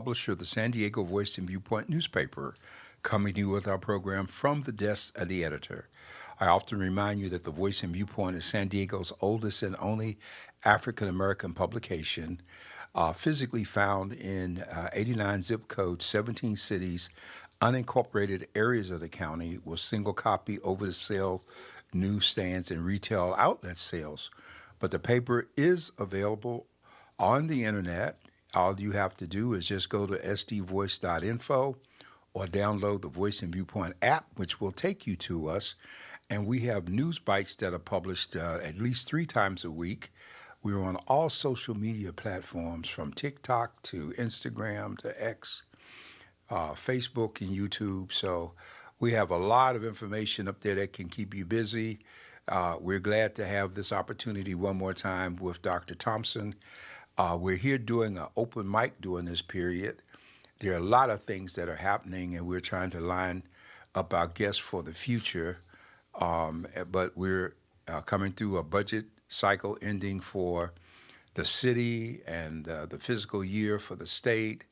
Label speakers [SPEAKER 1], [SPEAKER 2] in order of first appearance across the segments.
[SPEAKER 1] publisher of the San Diego Voice and Viewpoint newspaper, coming to you with our program from the desk of the editor. I often remind you that the Voice and Viewpoint is San Diego's oldest and only African American publication, physically found in 89 zip codes, 17 cities, unincorporated areas of the county, with single copy over the sale newsstands and retail outlet sales. But the paper is available on the internet. All you have to do is just go to sdvoice.info or download the Voice and Viewpoint app, which will take you to us. And we have news bites that are published at least 3 times a week. We're on all social media platforms, from TikTok to Instagram to X, Facebook and YouTube. So we have a lot of information up there that can keep you busy. We're glad to have this opportunity one more time with Dr. Thompson. We're here doing an open mic during this period. There are a lot of things that are happening, and we're trying to line up our guests for the future. But we're coming through a budget cycle ending for the city and the fiscal year for the state.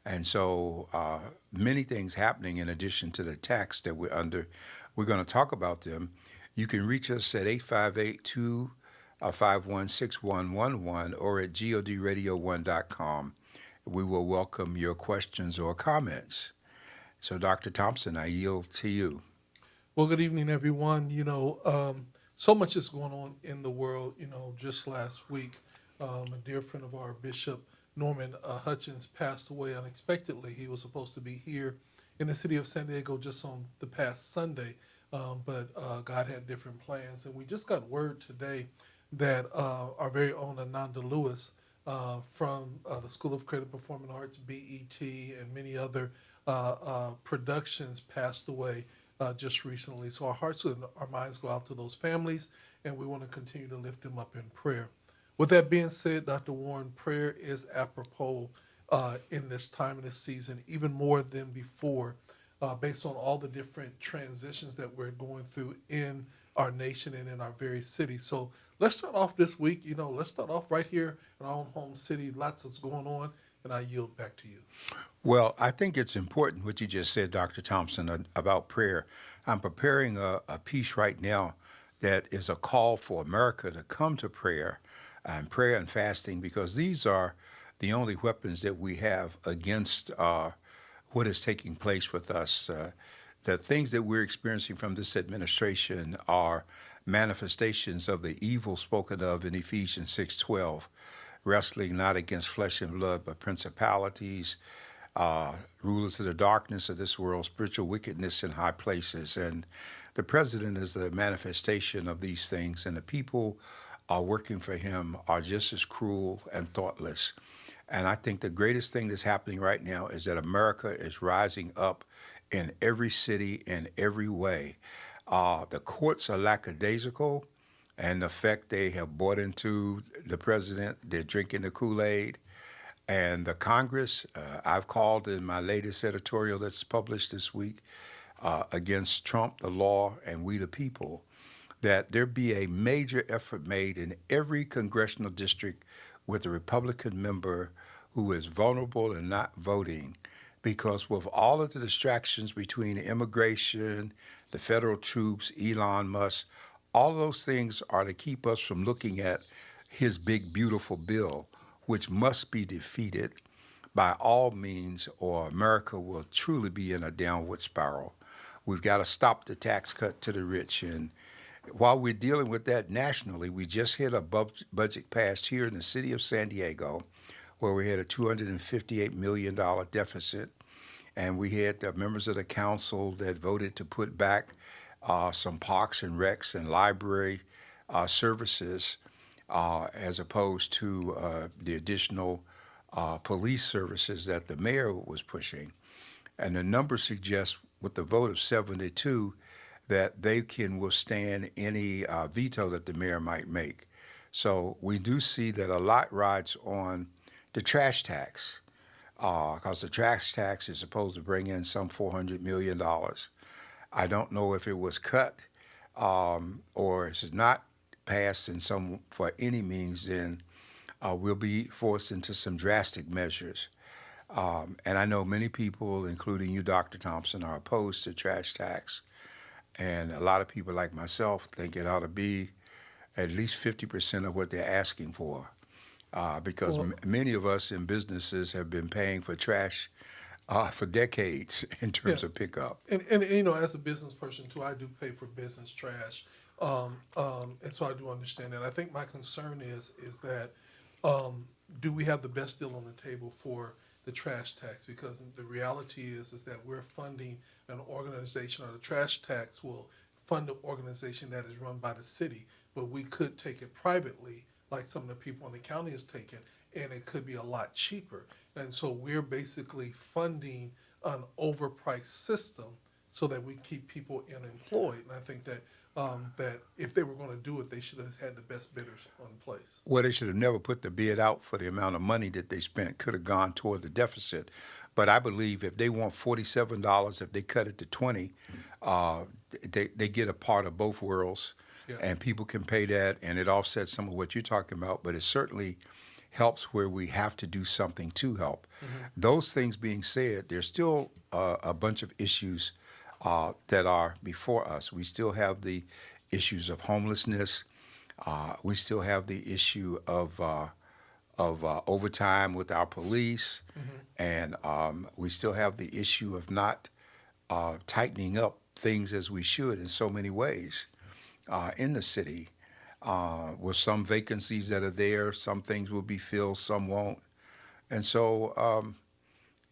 [SPEAKER 1] And so many things happening in addition to the tax that we're under. We're going to talk about them. You can reach us at 858-251-6111 or at godradio1.com. We will welcome your questions or comments. So, Dr. Thompson, I yield to you.
[SPEAKER 2] Well, good evening, everyone. So much is going on in the world. Just last week, a dear friend of our Bishop Norman Hutchins passed away unexpectedly. He was supposed to be here in the city of San Diego just on the past Sunday, but God had different plans. And we just got word today that our very own Ananda Lewis from the School of Creative Performing Arts, BET, and many other productions passed away just recently. So our hearts and our minds go out to those families, and we want to continue to lift them up in prayer. With that being said, Dr. Warren, prayer is apropos in this time and this season, even more than before, based on all the different transitions that we're going through in our nation and in our very city. So let's start off this week. Let's start off right here in our own home city. Lots is going on, and I yield back to you.
[SPEAKER 1] Well, I think it's important what you just said, Dr. Thompson, about prayer. I'm preparing a piece right now that is a call for America to come to prayer and fasting, because these are the only weapons that we have against what is taking place with us. The things that we're experiencing from this administration are manifestations of the evil spoken of in Ephesians 6:12, wrestling not against flesh and blood, but principalities, rulers of the darkness of this world, spiritual wickedness in high places. And the president is the manifestation of these things, and the people are working for him are just as cruel and thoughtless. And I think the greatest thing that's happening right now is that America is rising up in every city, in every way. The courts are lackadaisical, and the fact they have bought into the president, they're drinking the Kool-Aid. And the Congress, I've called in my latest editorial that's published this week against Trump, the law, and we the people, that there be a major effort made in every congressional district with a Republican member who is vulnerable and not voting, because with all of the distractions between immigration, the federal troops, Elon Musk, all of those things are to keep us from looking at his big, beautiful bill, which must be defeated by all means, or America will truly be in a downward spiral. We've got to stop the tax cut to the rich. And while we're dealing with that nationally, we just hit a budget passed here in the city of San Diego, where we had a $258 million deficit. And we had the members of the council that voted to put back some parks and recs and library services as opposed to the additional police services that the mayor was pushing. And the numbers suggest, with the vote of 72, that they can withstand any veto that the mayor might make. So we do see that a lot rides on the trash tax, because the trash tax is supposed to bring in some $400 million. I don't know if it was cut or if it's not passed in some for any means, then we'll be forced into some drastic measures. And I know many people, including you, Dr. Thompson, are opposed to trash tax. And a lot of people like myself think it ought to be at least 50% of what they're asking for. Because
[SPEAKER 2] Well,
[SPEAKER 1] many of us in businesses have been paying for trash for decades in
[SPEAKER 2] yeah,
[SPEAKER 1] terms of pickup.
[SPEAKER 2] and as a business person too, I do pay for business trash, and so I do understand that. I think my concern is that do we have the best deal on the table for the trash tax? Because the reality is that we're funding an organization, or the trash tax will fund an organization that is run by the city, but we could take it privately, like some of the people in the county is taking, and it could be a lot cheaper. And so we're basically funding an overpriced system so that we keep people unemployed. And I think that that if they were going to do it, they should have had the best bidders on place.
[SPEAKER 1] Well, they should have never put the bid out for the amount of money that they spent. Could have gone toward the deficit. But I believe if they want $47, if they cut it to 20, uh, they get a part of both worlds,
[SPEAKER 2] Yeah.
[SPEAKER 1] and people can pay that, and it offsets some of what you're talking about. But it certainly helps where we have to do something to help. Those things being said, there's still a bunch of issues that are before us. We still have the issues of homelessness. We still have the issue of overtime with our police, and we still have the issue of not tightening up things as we should in so many ways in the city. With some vacancies that are there, some things will be filled, some won't. And so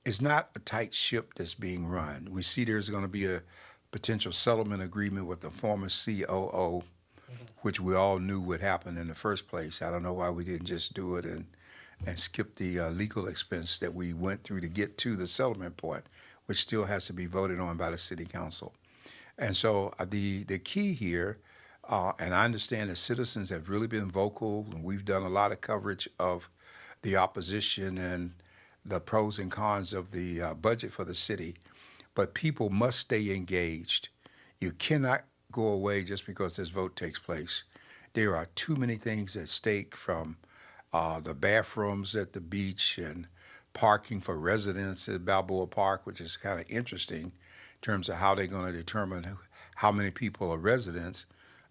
[SPEAKER 1] it's not a tight ship that's being run. We see there's going to be a potential settlement agreement with the former COO, which we all knew would happen in the first place. I don't know why we didn't just do it and skip the legal expense that we went through to get to the settlement point, which still has to be voted on by the city council. And so the key here, and I understand that citizens have really been vocal, and we've done a lot of coverage of the opposition and the pros and cons of the budget for the city, but people must stay engaged. You cannot go away just because this vote takes place. There are too many things at stake, from the bathrooms at the beach and parking for residents at Balboa Park, which is kind of interesting in terms of how they're going to determine how many people are residents,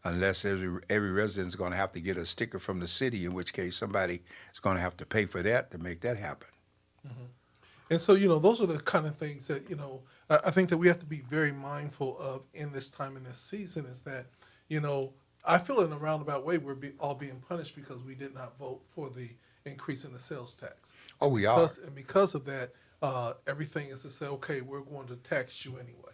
[SPEAKER 1] unless every resident is going to have to get a sticker from the city, in which case somebody is going to have to pay for that to make that happen.
[SPEAKER 2] And so, those are the kind of things that, I think that we have to be very mindful of in this time, in this season, is that, I feel in a roundabout way all being punished because we did not vote for the increase in the sales tax.
[SPEAKER 1] Oh, we are.
[SPEAKER 2] And because of that, everything is to say, okay, we're going to tax you anyway,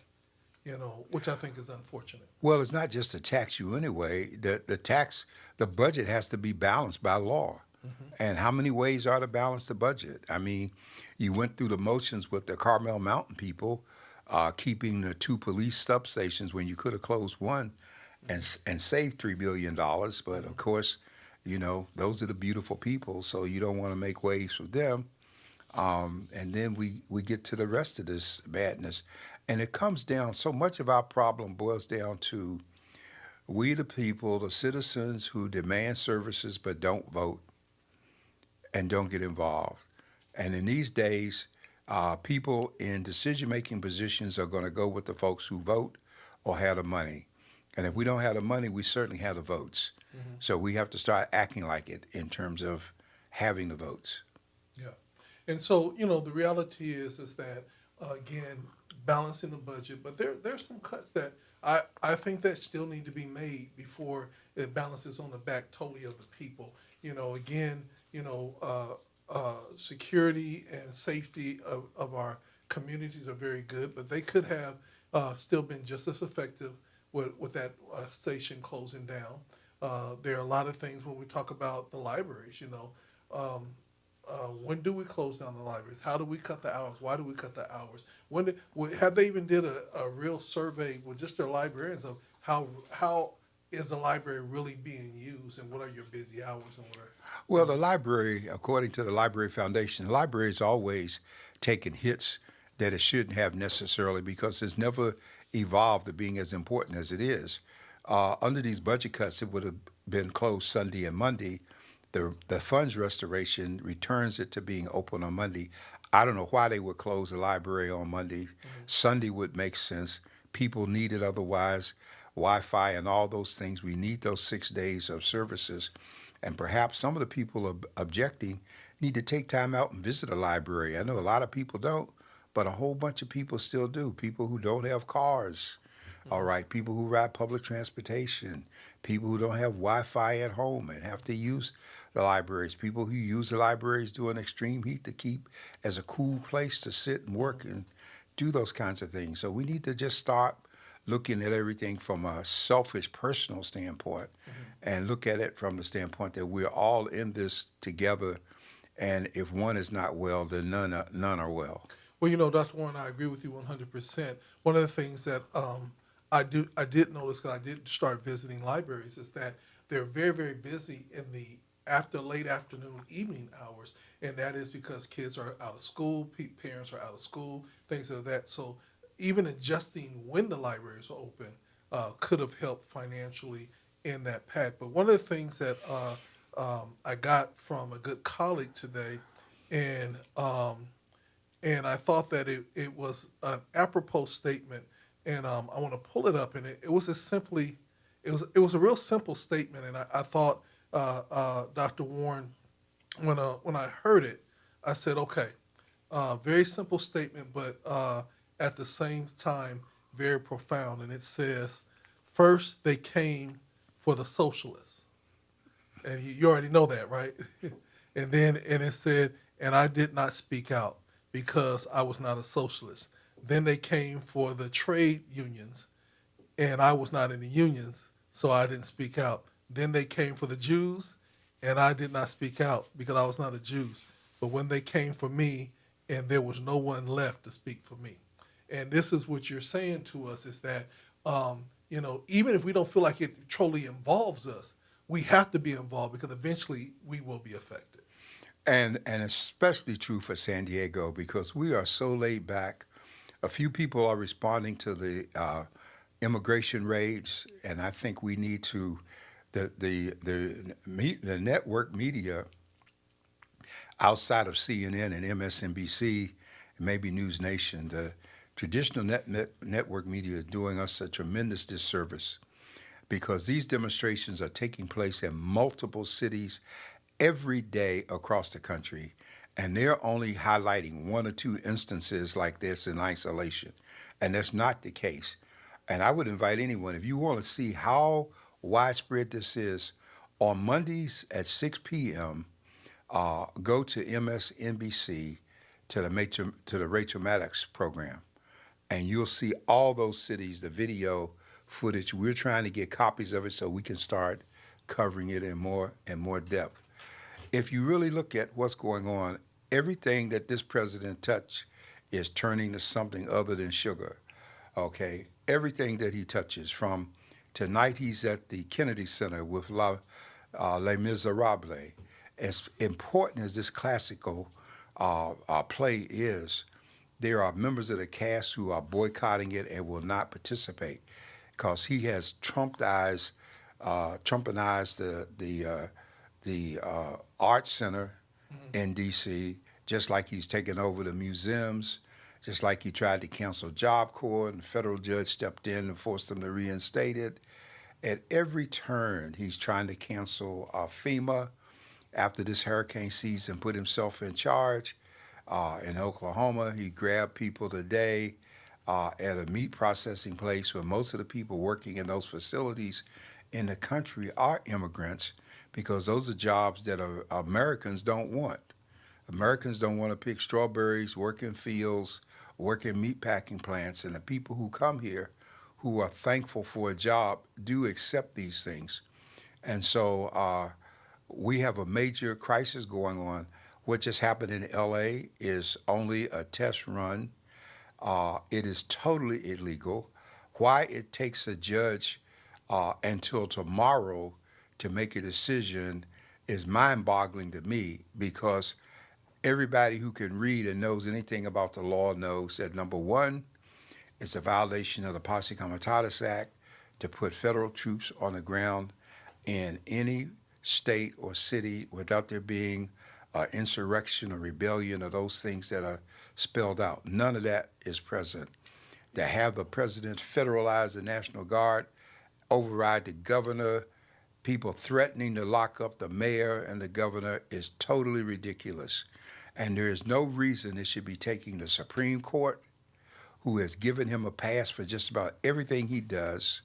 [SPEAKER 2] which I think is unfortunate.
[SPEAKER 1] Well, it's not just to tax you anyway. The budget has to be balanced by law. And how many ways are to balance the budget? I mean, you went through the motions with the Carmel Mountain people, keeping the 2 police substations when you could have closed one and saved $3 billion. But of course, those are the beautiful people, so you don't want to make waves with them. And then we get to the rest of this madness. And it comes down, so much of our problem boils down to we the people, the citizens who demand services but don't vote and don't get involved. And in these days, people in decision-making positions are going to go with the folks who vote or have the money. And if we don't have the money, we certainly have the votes. So we have to start acting like it in terms of having the votes.
[SPEAKER 2] Yeah. And so, the reality is that, again, balancing the budget, but there's some cuts that I think that still need to be made before it balances on the back totally of the people. Again, security and safety of our communities are very good, but they could have still been just as effective with that station closing down. There are a lot of things when we talk about the libraries, when do we close down the libraries? How do we cut the hours? Why do we cut the hours? Have they even did a real survey with just their librarians of how is the library really being used, and what are your busy hours and what are...
[SPEAKER 1] Well, the library, according to the Library Foundation, the library has always taken hits that it shouldn't have necessarily, because it's never evolved to being as important as it is. Under these budget cuts, it would have been closed Sunday and Monday. The funds restoration returns it to being open on Monday. I don't know why they would close the library on Monday. Sunday would make sense. People need it otherwise. Wi-Fi and all those things. We need those 6 days of services. And perhaps some of the people objecting need to take time out and visit a library. I know a lot of people don't, but a whole bunch of people still do. People who don't have cars, all right, people who ride public transportation, people who don't have Wi-Fi at home and have to use the libraries, people who use the libraries during extreme heat to keep as a cool place to sit and work and do those kinds of things. So we need to just start looking at everything from a selfish personal standpoint and look at it from the standpoint that we're all in this together. And if one is not well, then none are well.
[SPEAKER 2] Well, Dr. Warren, I agree with you 100%. One of the things that I did notice, because I did start visiting libraries, is that they're very, very busy in the late afternoon, evening hours, and that is because kids are out of school, parents are out of school, things like that. So even adjusting when the libraries are open could have helped financially in that pack. But one of the things that I got from a good colleague today, and I thought that it was an apropos statement, and I want to pull it up, and it was it was a real simple statement, and I thought, Dr. Warren, when I heard it, I said, okay, very simple statement, but at the same time, very profound. And it says, first they came for the socialists. And you already know that, right? and it said, and I did not speak out because I was not a socialist. Then they came for the trade unions, and I was not in the unions, so I didn't speak out. Then they came for the Jews, and I did not speak out because I was not a Jew. But when they came for me, and there was no one left to speak for me. And this is what you're saying to us, is that, even if we don't feel like it truly involves us, we have to be involved because eventually we will be affected.
[SPEAKER 1] And especially true for San Diego because we are so laid back. A few people are responding to the immigration raids, and I think we need to the network media outside of CNN and MSNBC, and maybe News Nation, the traditional network media is doing us a tremendous disservice because these demonstrations are taking place in multiple cities every day across the country, and they're only highlighting one or two instances like this in isolation, and that's not the case. And I would invite anyone, if you want to see how widespread this is, on Mondays at 6 p.m., go to MSNBC to the Rachel Maddox program, and you'll see all those cities, the video footage. We're trying to get copies of it so we can start covering it in more and more depth. If you really look at what's going on, everything that this president touched is turning to something other than sugar. Okay, everything that he touches. From tonight, he's at the Kennedy Center with Les Miserables. As important as this classical play is, there are members of the cast who are boycotting it and will not participate because he has Trumpinized the Art Center in D.C., just like he's taken over the museums, just like he tried to cancel Job Corps, and the federal judge stepped in and forced them to reinstate it. At every turn, he's trying to cancel FEMA after this hurricane season, put himself in charge. In Oklahoma, he grabbed people today at a meat processing place where most of the people working in those facilities in the country are immigrants because those are jobs that Americans don't want. Americans don't want to pick strawberries, work in fields, work in meat packing plants, and the people who come here who are thankful for a job do accept these things. And so we have a major crisis going on. What just happened in LA is only a test run. It is totally illegal. Why it takes a judge until tomorrow to make a decision is mind-boggling to me because everybody who can read and knows anything about the law knows that, number one, it's a violation of the Posse Comitatus Act to put federal troops on the ground in any state or city without there being insurrection or rebellion or those things that are spelled out. None of that is present. To have the president federalize the National Guard, override the governor, people threatening to lock up the mayor and the governor is totally ridiculous. And there is no reason it should be taking the Supreme Court, who has given him a pass for just about everything he does,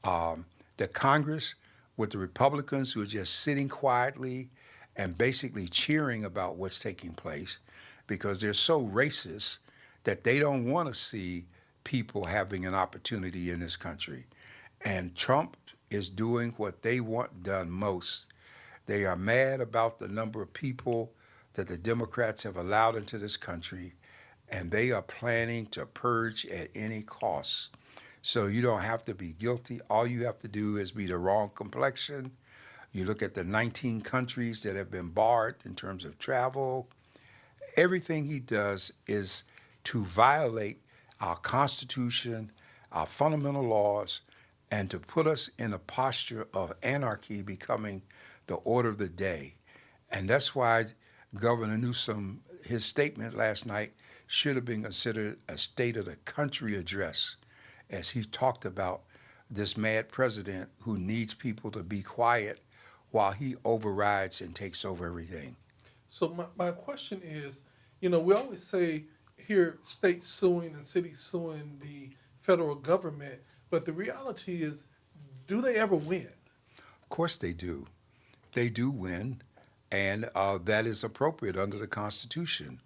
[SPEAKER 1] the Congress with the Republicans who are just sitting quietly and basically cheering about what's taking place because they're so racist that they don't want to see people having an opportunity in this country. And Trump is doing what they want done most. They are mad about the number of people that the Democrats have allowed into this country, and they are planning to purge at any cost. So you don't have to be guilty. All you have to do is be the wrong complexion. You look at the 19 countries that have been barred in terms of travel. Everything he does is to violate our Constitution, our fundamental laws, and to put us in a posture of anarchy becoming the order of the day. And that's why Governor Newsom, his statement last night should have been considered a state of the country address, as he talked about this mad president who needs people to be quiet while he overrides and takes over everything.
[SPEAKER 2] So my question is, we always say here states suing and cities suing the federal government, but the reality is, do they ever win?
[SPEAKER 1] Of course they do. They do win, and that is appropriate under the Constitution.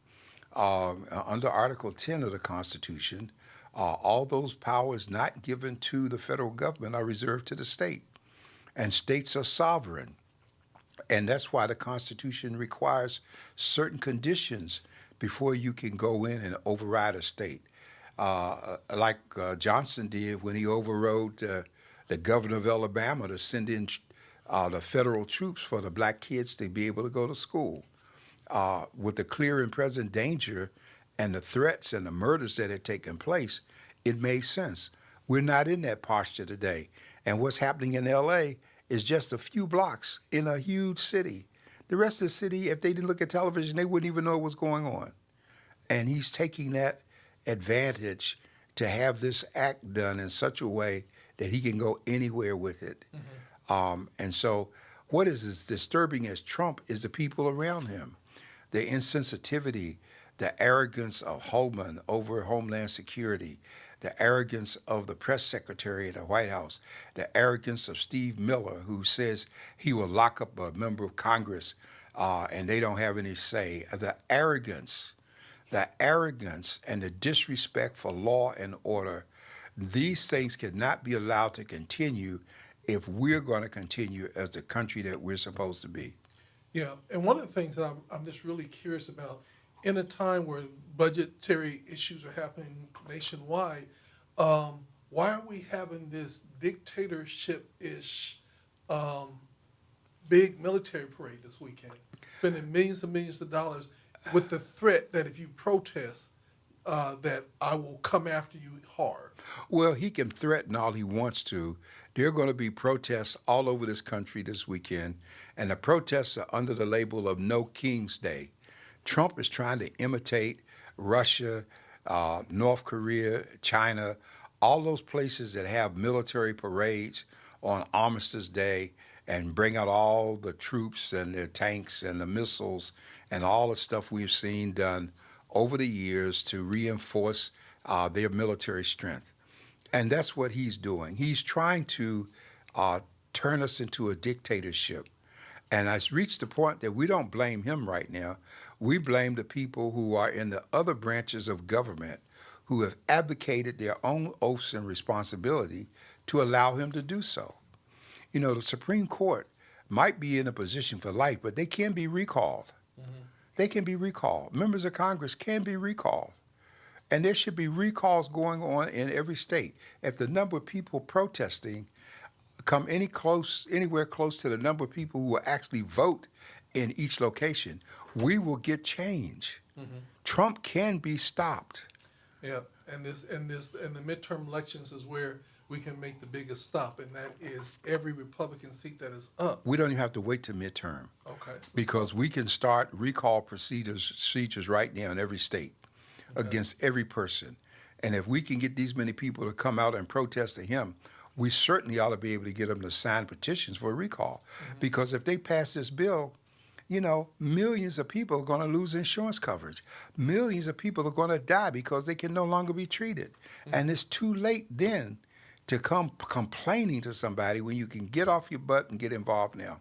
[SPEAKER 1] Under Article 10 of the Constitution, all those powers not given to the federal government are reserved to the state, and states are sovereign. And that's why the Constitution requires certain conditions before you can go in and override a state. Like Johnson did when he overrode the governor of Alabama to send in the federal troops for the black kids to be able to go to school. With the clear and present danger and the threats and the murders that had taken place, it made sense. We're not in that posture today. And what's happening in L.A. is just a few blocks in a huge city. The rest of the city, if they didn't look at television, they wouldn't even know what's going on. And he's taking that advantage to have this act done in such a way that he can go anywhere with it. Mm-hmm. And so what is as disturbing as Trump is the people around him. The insensitivity, the arrogance of Holman over Homeland Security, the arrogance of the press secretary at the White House, the arrogance of Steve Miller, who says he will lock up a member of Congress and they don't have any say. The arrogance and the disrespect for law and order, these things cannot be allowed to continue if we're going to continue as the country that we're supposed to be.
[SPEAKER 2] Yeah, and one of the things that I'm just really curious about, in a time where budgetary issues are happening nationwide, why are we having this dictatorship-ish big military parade this weekend, spending millions and millions of dollars with the threat that if you protest, that I will come after you hard?
[SPEAKER 1] Well, he can threaten all he wants to. There are going to be protests all over this country this weekend, and the protests are under the label of No King's Day. Trump is trying to imitate Russia, North Korea, China, all those places that have military parades on Armistice Day and bring out all the troops and their tanks and the missiles and all the stuff we've seen done over the years to reinforce their military strength. And that's what he's doing. He's trying to turn us into a dictatorship. And it's reached the point that we don't blame him right now. We blame the people who are in the other branches of government who have abdicated their own oaths and responsibility to allow him to do so. You know, the Supreme Court might be in a position for life, but they can be recalled. Mm-hmm. They can be recalled. Members of Congress can be recalled. And there should be recalls going on in every state. If the number of people protesting come anywhere close to the number of people who will actually vote in each location, we will get change. Mm-hmm. Trump can be stopped.
[SPEAKER 2] Yeah, and the midterm elections is where we can make the biggest stop, and that is every Republican seat that is up.
[SPEAKER 1] We don't even have to wait to midterm
[SPEAKER 2] Okay.
[SPEAKER 1] because we can start recall procedures right now in every state against every person. And if we can get these many people to come out and protest to him, we certainly ought to be able to get them to sign petitions for a recall. Because if they pass this bill, millions of people are going to lose insurance coverage. Millions of people are going to die because they can no longer be treated. And it's too late then to come complaining to somebody when you can get off your butt and get involved now.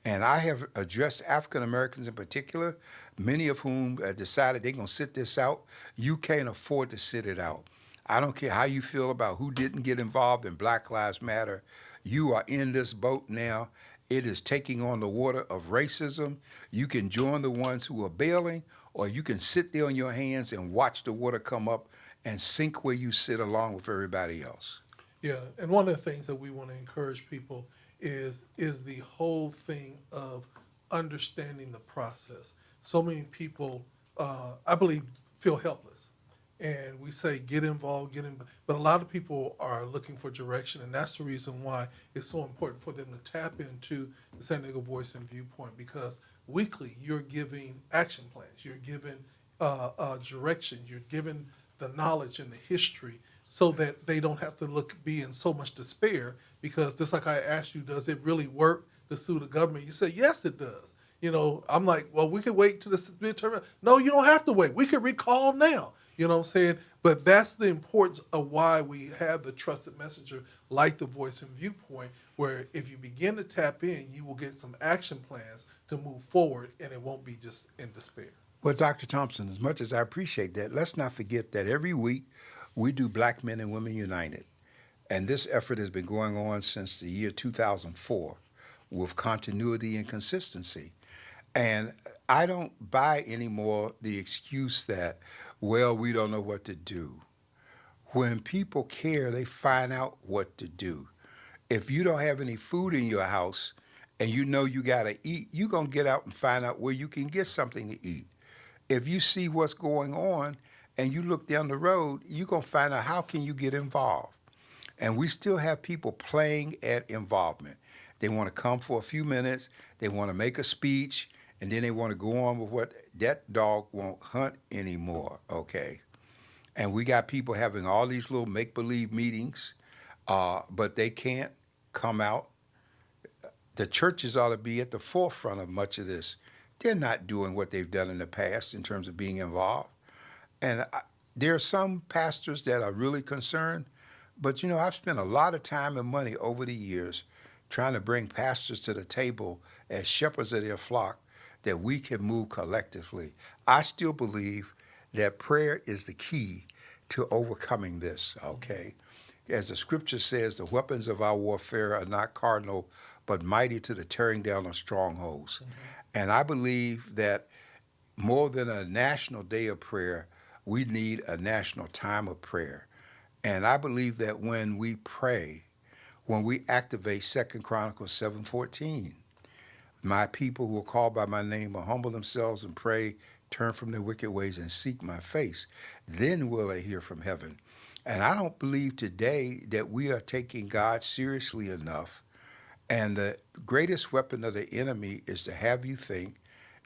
[SPEAKER 1] And I have addressed African Americans in particular, many of whom decided they're going to sit this out. You can't afford to sit it out. I don't care how you feel about who didn't get involved in Black Lives Matter. You are in this boat now. It is taking on the water of racism. You can join the ones who are bailing, or you can sit there on your hands and watch the water come up and sink where you sit along with everybody else.
[SPEAKER 2] Yeah, and one of the things that we want to encourage people is the whole thing of understanding the process. So many people, I believe, feel helpless. And we say, get involved, but a lot of people are looking for direction, and that's the reason why it's so important for them to tap into the San Diego Voice and Viewpoint, because weekly you're giving action plans, you're giving direction, you're giving the knowledge and the history so that they don't have to be in so much despair, because just like I asked you, does it really work to sue the government? You say, yes, it does. I'm like, well, we could wait to the midterm. No, you don't have to wait. We could recall now. You know what I'm saying? But that's the importance of why we have the trusted messenger like the Voice and Viewpoint, where if you begin to tap in, you will get some action plans to move forward, and it won't be just in despair.
[SPEAKER 1] Well, Dr. Thompson, as much as I appreciate that, let's not forget that every week we do Black Men and Women United. And this effort has been going on since the year 2004 with continuity and consistency. And I don't buy anymore the excuse that, well, we don't know what to do. When people care, they find out what to do. If you don't have any food in your house and you know you got to eat, you're going to get out and find out where you can get something to eat. If you see what's going on and you look down the road, you're going to find out how can you get involved. And we still have people playing at involvement. They want to come for a few minutes, they want to make a speech, and then they want to go on with what that dog won't hunt anymore, okay? And we got people having all these little make-believe meetings, but they can't come out. The churches ought to be at the forefront of much of this. They're not doing what they've done in the past in terms of being involved. And there are some pastors that are really concerned, but I've spent a lot of time and money over the years trying to bring pastors to the table as shepherds of their flock, that we can move collectively. I still believe that prayer is the key to overcoming this, okay? As the scripture says, the weapons of our warfare are not carnal, but mighty to the tearing down of strongholds. And I believe that more than a national day of prayer, we need a national time of prayer. And I believe that when we pray, when we activate 2 Chronicles 7:14, my people who are called by my name will humble themselves and pray, turn from their wicked ways and seek my face. Then will I hear from heaven. And I don't believe today that we are taking God seriously enough. And the greatest weapon of the enemy is to have you think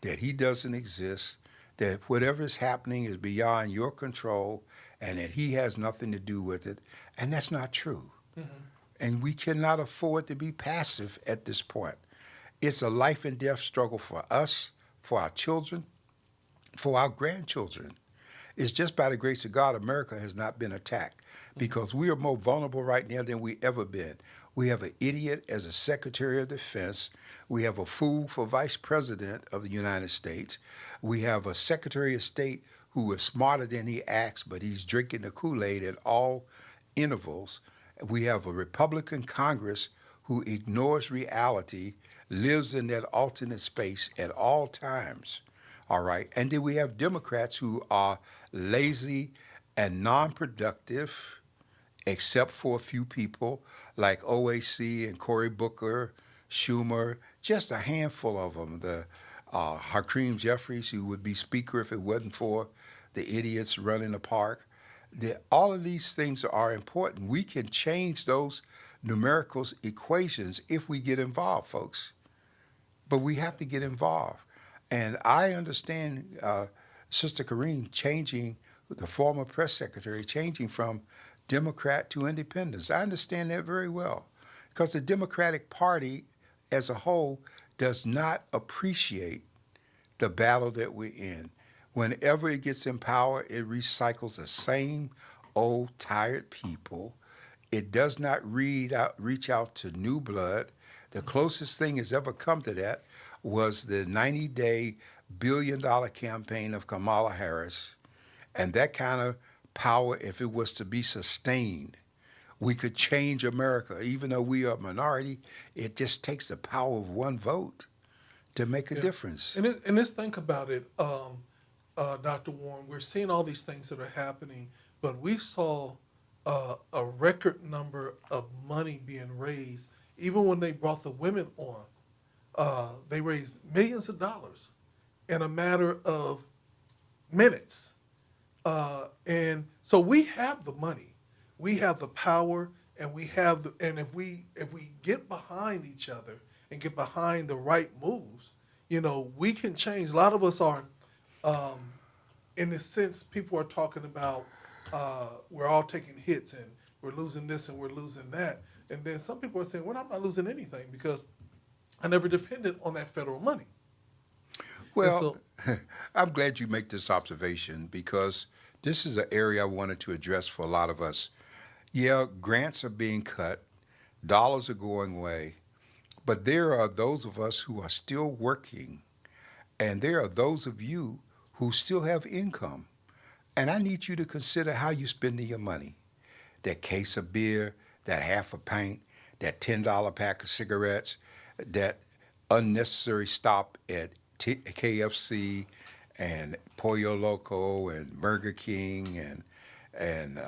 [SPEAKER 1] that he doesn't exist, that whatever is happening is beyond your control, and that he has nothing to do with it. And that's not true. And we cannot afford to be passive at this point. It's a life and death struggle for us, for our children, for our grandchildren. It's just by the grace of God, America has not been attacked, because we are more vulnerable right now than we ever been. We have an idiot as a Secretary of Defense. We have a fool for Vice President of the United States. We have a Secretary of State who is smarter than he acts, but he's drinking the Kool-Aid at all intervals. We have a Republican Congress who ignores reality, lives in that alternate space at all times, all right? And then we have Democrats who are lazy and non-productive, except for a few people like OAC and Cory Booker, Schumer, just a handful of them. The Hakeem Jeffries, who would be Speaker if it wasn't for the idiots running the park. All of these things are important. We can change those numerical equations if we get involved, folks. But we have to get involved. And I understand Sister Karine changing, the former press secretary, changing from Democrat to independents. I understand that very well because the Democratic Party as a whole does not appreciate the battle that we're in. Whenever it gets in power, it recycles the same old tired people. It does not reach out to new blood. The closest thing has ever come to that was the 90-day billion-dollar campaign of Kamala Harris. And that kind of power, if it was to be sustained, we could change America. Even though we are a minority, it just takes the power of one vote to make a difference.
[SPEAKER 2] And let's think about it, Dr. Warren. We're seeing all these things that are happening, but we saw a record number of money being raised. Even when they brought the women on, they raised millions of dollars in a matter of minutes. And so we have the money, we have the power, and and if we get behind each other and get behind the right moves, we can change. A lot of us are, in a sense, people are talking about we're all taking hits and we're losing this and we're losing that. And then some people are saying, well, I'm not losing anything because I never depended on that federal money.
[SPEAKER 1] Well, I'm glad you make this observation because this is an area I wanted to address for a lot of us. Yeah, grants are being cut, dollars are going away, but there are those of us who are still working, and there are those of you who still have income. And I need you to consider how you're spending your money. That case of beer, that half a pint, that $10 pack of cigarettes, that unnecessary stop at KFC and Pollo Loco and Burger King and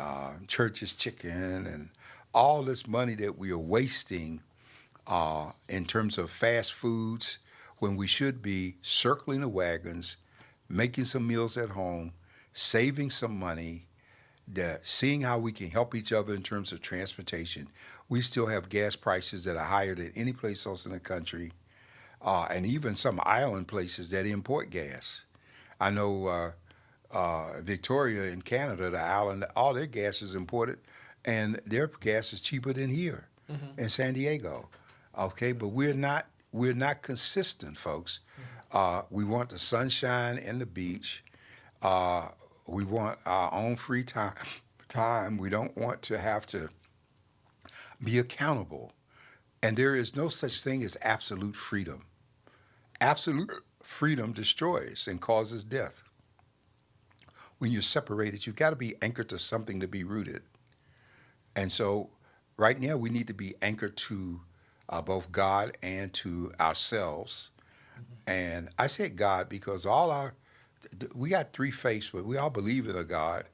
[SPEAKER 1] Church's Chicken and all this money that we are wasting in terms of fast foods when we should be circling the wagons, making some meals at home, saving some money, seeing how we can help each other in terms of transportation. We still have gas prices that are higher than any place else in the country, and even some island places that import gas. I know Victoria in Canada, the island, all their gas is imported, and their gas is cheaper than here in San Diego. Okay, but we're not consistent, folks. We want the sunshine and the beach. We want our own free time. We don't want to have to be accountable. And there is no such thing as absolute freedom. Absolute freedom destroys and causes death. When you're separated, you've got to be anchored to something to be rooted. And so right now we need to be anchored to both God and to ourselves. And I said God because we got three faiths, but we all believe in a God.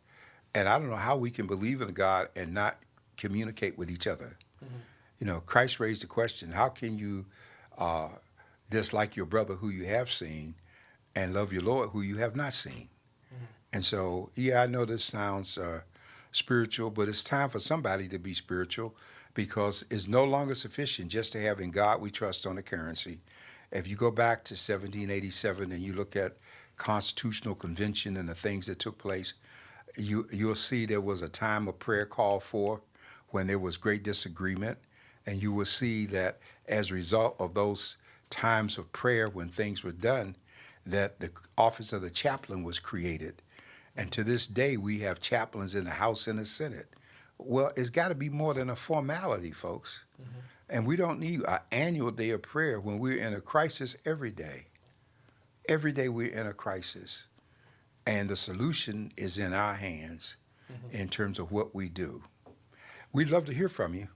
[SPEAKER 1] And I don't know how we can believe in a God and not communicate with each other. Christ raised the question, how can you dislike your brother who you have seen and love your Lord who you have not seen? And so, yeah, I know this sounds spiritual, but it's time for somebody to be spiritual because it's no longer sufficient just to have in God we trust on the currency. If you go back to 1787 and you look at Constitutional Convention and the things that took place, you'll see there was a time of prayer called for when there was great disagreement. And you will see that as a result of those times of prayer when things were done, that the office of the chaplain was created. And to this day, we have chaplains in the House and the Senate. Well, it's got to be more than a formality, folks. And we don't need an annual day of prayer when we're in a crisis every day. Every day we're in a crisis. And the solution is in our hands in terms of what we do. We'd love to hear from you.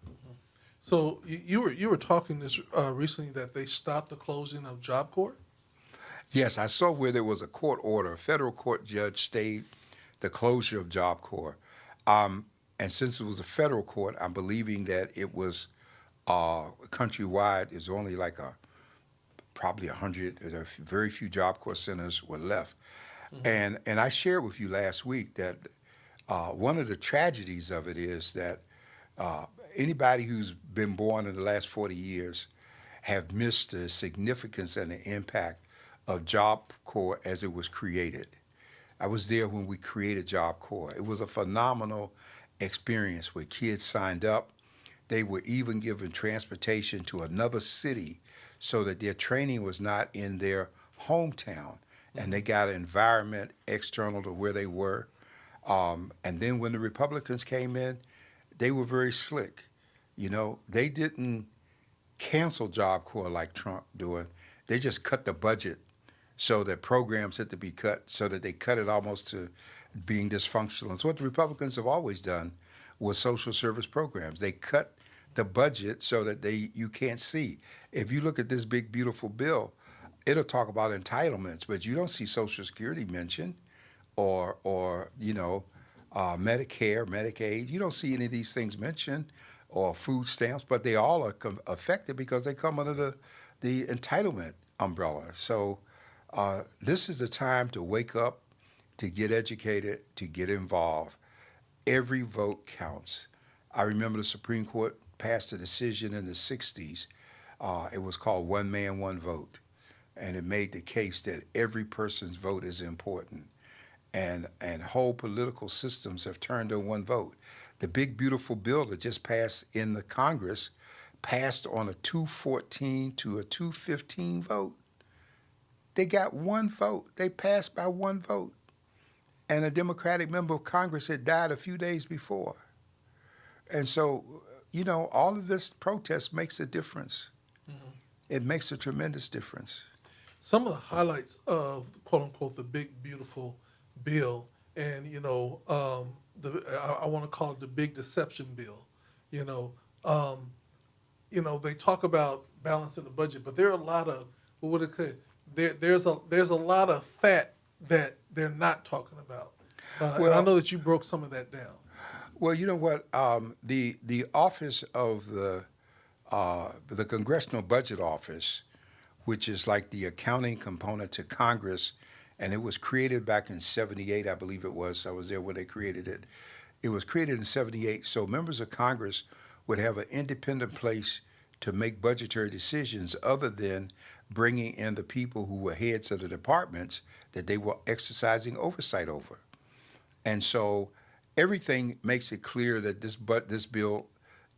[SPEAKER 2] So you were talking this recently that they stopped the closing of Job Corps?
[SPEAKER 1] Yes, I saw where there was a court order. A federal court judge stayed the closure of Job Corps. And since it was a federal court, I'm believing that it was countrywide. It's only like probably 100. Very few Job Corps centers were left. And I shared with you last week that one of the tragedies of it is that uh, anybody who's been born in the last 40 years have missed the significance and the impact of Job Corps as it was created. I was there when we created Job Corps. It was a phenomenal experience where kids signed up. They were even given transportation to another city so that their training was not in their hometown. And they got an environment external to where they were. And then when the Republicans came in, they were very slick. They didn't cancel Job Corps like Trump doing. They just cut the budget so that programs had to be cut, so that they cut it almost to being dysfunctional. It's what the Republicans have always done with social service programs. They cut the budget so that you can't see. If you look at this big, beautiful bill, it'll talk about entitlements, but you don't see Social Security mentioned or Medicare, Medicaid. You don't see any of these things mentioned or food stamps, but they all are affected because they come under the entitlement umbrella. So this is the time to wake up, to get educated, to get involved. Every vote counts. I remember the Supreme Court passed a decision in the 60s. It was called One Man, One Vote. And it made the case that every person's vote is important. And whole political systems have turned on one vote. The big, beautiful bill that just passed in the Congress passed on a 214 to a 215 vote. They got one vote. They passed by one vote. And a Democratic member of Congress had died a few days before. And so, all of this protest makes a difference. Mm-hmm. It makes a tremendous difference.
[SPEAKER 2] Some of the highlights of, quote unquote, the big, beautiful bill, and, I want to call it the big deception bill. They talk about balancing the budget, but there are a lot of, what would it say? There's a lot of fat that they're not talking about. And I know that you broke some of that down.
[SPEAKER 1] Well, you know what? The office of the Congressional Budget Office, which is like the accounting component to Congress, and it was created back in 78, I believe it was. I was there when they created it. It was created in 78, so members of Congress would have an independent place to make budgetary decisions other than bringing in the people who were heads of the departments that they were exercising oversight over. And so everything makes it clear that this bill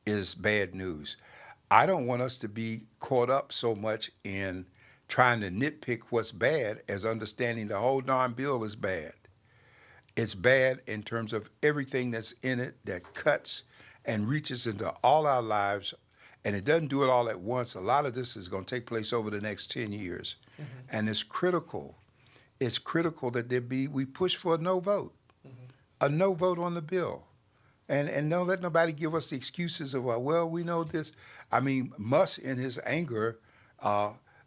[SPEAKER 1] is bad news. I don't want us to be caught up so much in trying to nitpick what's bad as understanding the whole darn bill is bad. It's bad in terms of everything that's in it that cuts and reaches into all our lives, and it doesn't do it all at once. A lot of this is going to take place over the next 10 years, and it's critical. It's critical that we push for a no vote, a no vote on the bill. And don't let nobody give us the excuses of, well, we know this. I mean, Musk, in his anger,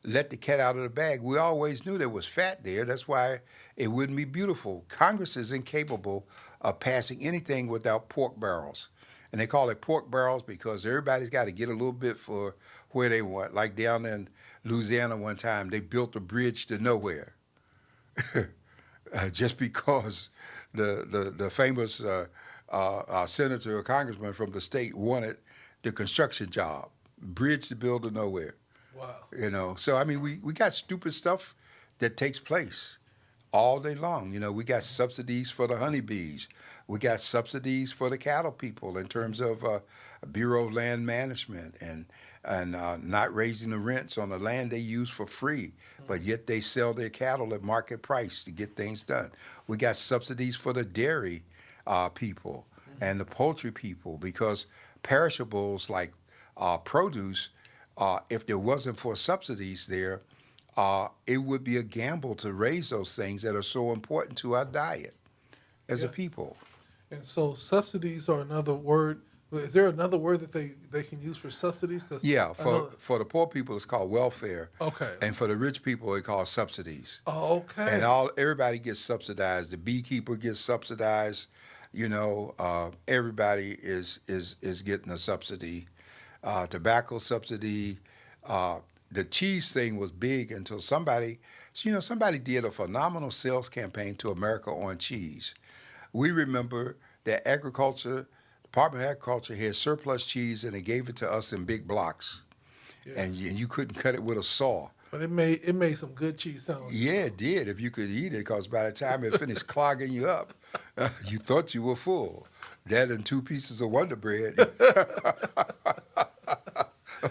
[SPEAKER 1] let the cat out of the bag. We always knew there was fat there. That's why it wouldn't be beautiful. Congress is incapable of passing anything without pork barrels. And they call it pork barrels because everybody's got to get a little bit for where they want. Like down there in Louisiana one time, they built a bridge to nowhere just because the famous senator or congressman from the state wanted the construction job, bridge to build to nowhere.
[SPEAKER 2] Wow.
[SPEAKER 1] So I mean, we got stupid stuff that takes place all day long. We got subsidies for the honeybees. We got subsidies for the cattle people in terms of Bureau of Land Management and not raising the rents on the land they use for free, but yet they sell their cattle at market price to get things done. We got subsidies for the dairy people and the poultry people because perishables like produce, if there wasn't for subsidies there, it would be a gamble to raise those things that are so important to our diet as a people.
[SPEAKER 2] And so subsidies are another word. Is there another word that they can use for subsidies?
[SPEAKER 1] Yeah, for the poor people, it's called welfare.
[SPEAKER 2] Okay.
[SPEAKER 1] And for the rich people, it's called subsidies.
[SPEAKER 2] Oh, okay.
[SPEAKER 1] And everybody gets subsidized. The beekeeper gets subsidized. Everybody is getting a subsidy. Tobacco subsidy. The cheese thing was big until somebody did a phenomenal sales campaign to America on cheese. We remember the Department of Agriculture had surplus cheese and they gave it to us in big blocks,
[SPEAKER 2] Yeah.
[SPEAKER 1] and you couldn't cut it with a saw.
[SPEAKER 2] But it made some good cheese sandwiches.
[SPEAKER 1] Yeah, it did if you could eat it, because by the time it finished clogging you up, you thought you were full. That and 2 pieces of Wonder Bread.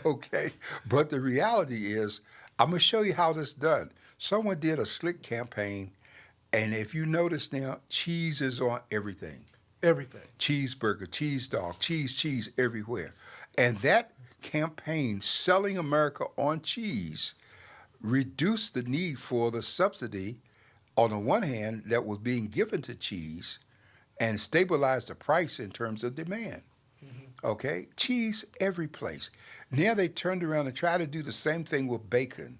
[SPEAKER 1] Okay, but the reality is, I'm gonna show you how this done. Someone did a slick campaign, and if you notice now, cheese is on everything.
[SPEAKER 2] Everything.
[SPEAKER 1] Cheeseburger, cheese dog, cheese everywhere. And that campaign, Selling America on Cheese, reduced the need for the subsidy on the one hand that was being given to cheese and stabilized the price in terms of demand. Okay? Cheese every place. Now they turned around and tried to do the same thing with bacon.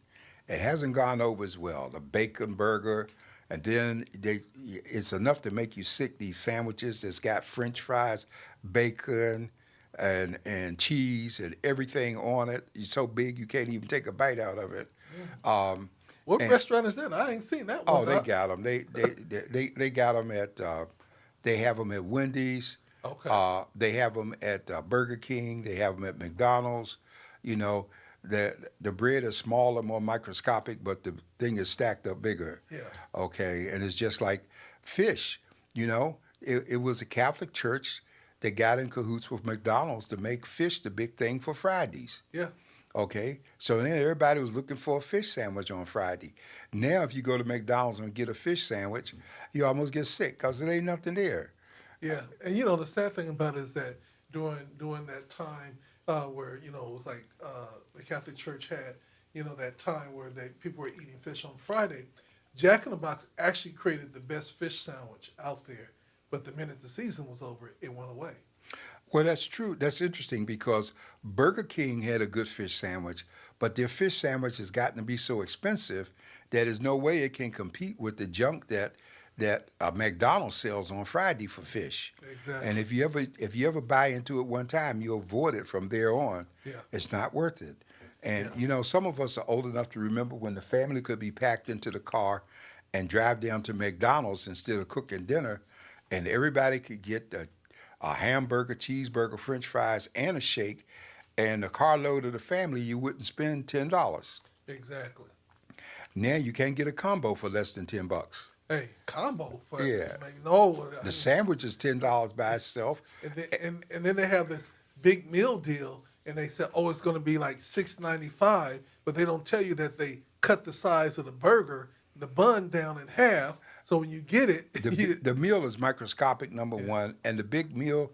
[SPEAKER 1] It hasn't gone over as well. The bacon burger, and then it's enough to make you sick, these sandwiches that's got French fries, bacon, and cheese and everything on it. It's so big you can't even take a bite out of it.
[SPEAKER 2] What
[SPEAKER 1] and-
[SPEAKER 2] restaurant is that? I ain't seen that one.
[SPEAKER 1] Oh, they got them. They got them at. They have them at Wendy's.
[SPEAKER 2] Okay.
[SPEAKER 1] They have them at Burger King. They have them at McDonald's. You know, the bread is smaller, more microscopic, but the thing is stacked up bigger.
[SPEAKER 2] Yeah.
[SPEAKER 1] Okay, and it's just like fish. You know, it was a Catholic church that got in cahoots with McDonald's to make fish the big thing for Fridays.
[SPEAKER 2] Yeah.
[SPEAKER 1] Okay, so then everybody was looking for a fish sandwich on Friday. Now, if you go to McDonald's and get a fish sandwich, you almost get sick because there ain't nothing there.
[SPEAKER 2] Yeah, and the sad thing about it is that during that time where it was like the Catholic Church had that time where people were eating fish on Friday, Jack in the Box actually created the best fish sandwich out there. But the minute the season was over, it went away.
[SPEAKER 1] Well, that's true. That's interesting because Burger King had a good fish sandwich, but their fish sandwich has gotten to be so expensive that there's no way it can compete with the junk that McDonald's sells on Friday for fish.
[SPEAKER 2] Exactly.
[SPEAKER 1] And if you ever buy into it one time, you avoid it from there on.
[SPEAKER 2] Yeah.
[SPEAKER 1] It's not worth it. And some of us are old enough to remember when the family could be packed into the car and drive down to McDonald's instead of cooking dinner, and everybody could get a hamburger, cheeseburger, French fries, and a shake, and the carload of the family, you wouldn't spend $10.
[SPEAKER 2] Exactly.
[SPEAKER 1] Now you can't get a combo for less than $10.
[SPEAKER 2] Hey, combo for
[SPEAKER 1] Yeah.
[SPEAKER 2] no.
[SPEAKER 1] The sandwich is $10 by itself.
[SPEAKER 2] And then they have this big meal deal, and they say, it's going to be like $6.95, but they don't tell you that they cut the size of the burger, the bun down in half. So when you get it,
[SPEAKER 1] The meal is microscopic, number one, and the big meal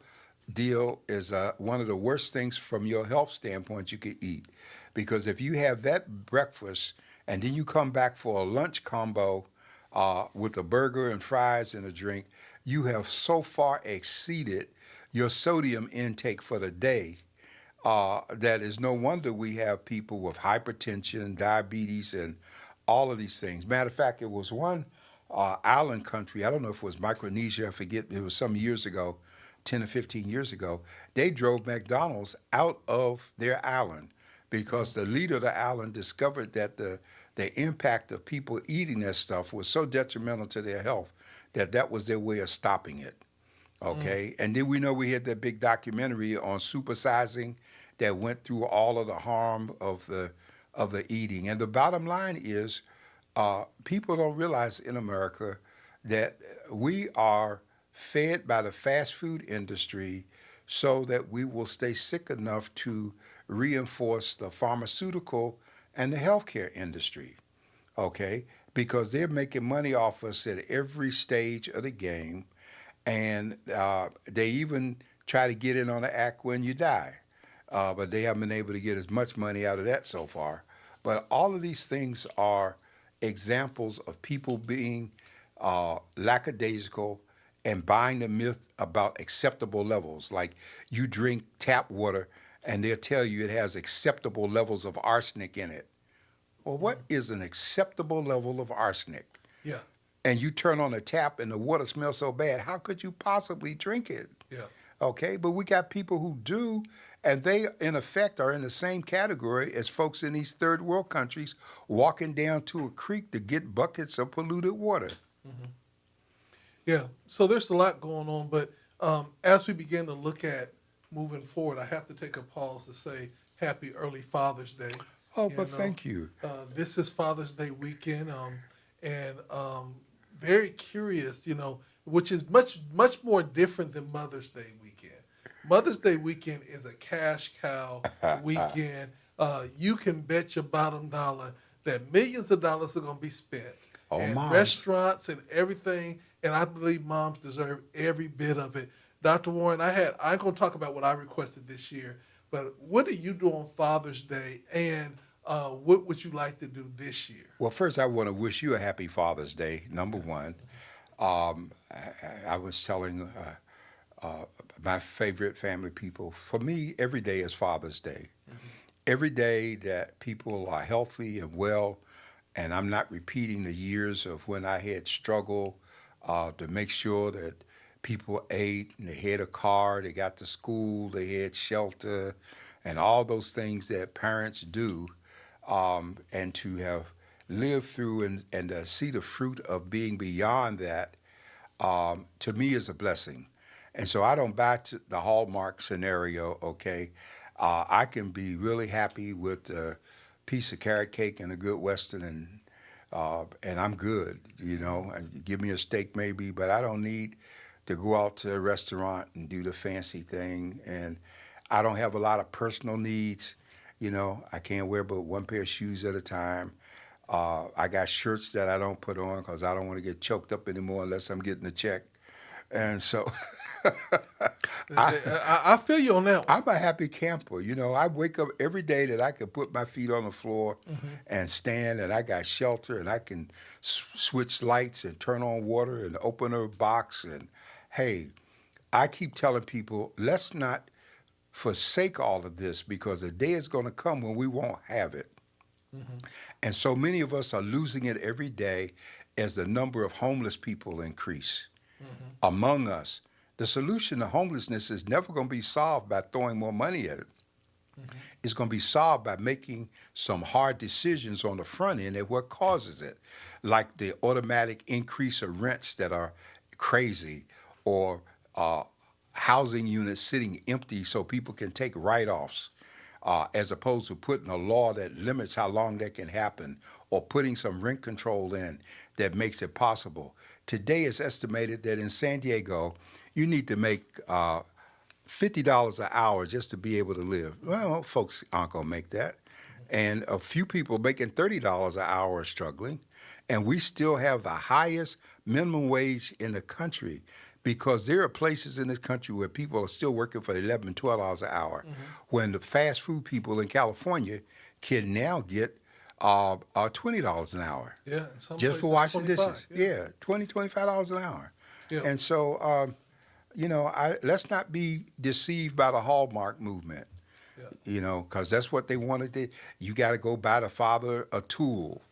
[SPEAKER 1] deal is one of the worst things from your health standpoint you could eat. Because if you have that breakfast and then you come back for a lunch combo with a burger and fries and a drink, you have so far exceeded your sodium intake for the day that is no wonder we have people with hypertension, diabetes, and all of these things. Matter of fact, it was one island country, I don't know if it was Micronesia, I forget, it was some years ago, 10 or 15 years ago, they drove McDonald's out of their island because the leader of the island discovered that the impact of people eating that stuff was so detrimental to their health that was their way of stopping it. Okay, and then we know we had that big documentary on supersizing that went through all of the harm of the eating. And the bottom line is, people don't realize in America that we are fed by the fast food industry so that we will stay sick enough to reinforce the pharmaceutical and the healthcare industry, okay? Because they're making money off us at every stage of the game, and they even try to get in on the act when you die, but they haven't been able to get as much money out of that so far. But all of these things are examples of people being lackadaisical and buying the myth about acceptable levels. Like you drink tap water and they'll tell you it has acceptable levels of arsenic in it. Well, what is an acceptable level of arsenic?
[SPEAKER 2] Yeah.
[SPEAKER 1] And you turn on the tap and the water smells so bad, how could you possibly drink it?
[SPEAKER 2] Yeah.
[SPEAKER 1] Okay, but we got people who do, and they, in effect, are in the same category as folks in these third world countries walking down to a creek to get buckets of polluted water.
[SPEAKER 2] Yeah, so there's a lot going on, but As we begin to look at moving forward, I have to take a pause to say happy early Father's Day.
[SPEAKER 1] Oh,
[SPEAKER 2] You
[SPEAKER 1] but
[SPEAKER 2] know,
[SPEAKER 1] thank you.
[SPEAKER 2] this is Father's Day weekend, and very curious, which is much more different than Mother's Day weekend. Mother's Day weekend is a cash cow weekend. You can bet your bottom dollar that millions of dollars are going to be spent
[SPEAKER 1] Oh,
[SPEAKER 2] in
[SPEAKER 1] moms.
[SPEAKER 2] restaurants and everything, and I believe moms deserve every bit of it. Dr. Warren, I'm going to talk about what I requested this year, but what do you do on Father's Day, and what would you like to do this year?
[SPEAKER 1] Well, first, I want to wish you a happy Father's Day, number one. I was telling my favorite family people, for me, every day is Father's Day. Every day that people are healthy and well, and I'm not repeating the years of when I had struggled to make sure that people ate and they had a car, they got to school, they had shelter, and all those things that parents do, and to have lived through and see the fruit of being beyond that, to me is a blessing. And so I don't buy the Hallmark scenario, okay? I can be really happy with a piece of carrot cake and a good Western, and I'm good, And give me a steak maybe, but I don't need to go out to a restaurant and do the fancy thing. And I don't have a lot of personal needs. I can't wear but one pair of shoes at a time. I got shirts that I don't put on because I don't want to get choked up anymore unless I'm getting a check. And so
[SPEAKER 2] I feel you on that one.
[SPEAKER 1] I'm a happy camper. I wake up every day that I can put my feet on the floor and stand, and I got shelter, and I can switch lights and turn on water and open a box. And hey, I keep telling people, let's not forsake all of this, because a day is going to come when we won't have it. And so many of us are losing it every day as the number of homeless people increase among us. The solution to homelessness is never going to be solved by throwing more money at it. It's going to be solved by making some hard decisions on the front end at what causes it, like the automatic increase of rents that are crazy, or housing units sitting empty so people can take write-offs, as opposed to putting a law that limits how long that can happen, or putting some rent control in that makes it possible. Today it's estimated that in San Diego, you need to make $50 an hour just to be able to live. Well, folks aren't going to make that. And a few people making $30 an hour are struggling. And we still have the highest minimum wage in the country, because there are places in this country where people are still working for $11, $12 an hour, when the fast food people in California can now get $20 an hour.
[SPEAKER 2] Yeah, in some
[SPEAKER 1] just for
[SPEAKER 2] places,
[SPEAKER 1] washing
[SPEAKER 2] 25,
[SPEAKER 1] dishes. Yeah, $20, $25 an hour.
[SPEAKER 2] Yeah.
[SPEAKER 1] And so, let's not be deceived by the Hallmark movement, because that's what they wanted to. You got to go buy the father a tool,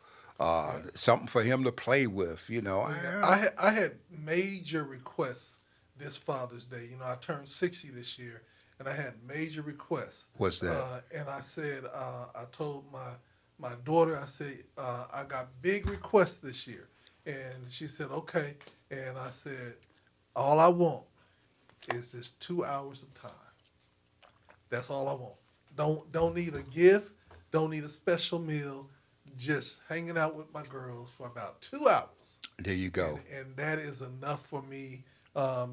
[SPEAKER 1] something for him to play with,
[SPEAKER 2] I had major requests this Father's Day. I turned 60 this year, and I had major requests.
[SPEAKER 1] What's that?
[SPEAKER 2] And I said, I told my daughter, I said, I got big requests this year. And she said, okay. And I said, all I want is just 2 hours of time. That's all I want. Don't need a gift. Don't need a special meal. Just hanging out with my girls for about 2 hours.
[SPEAKER 1] There you go.
[SPEAKER 2] And that is enough for me,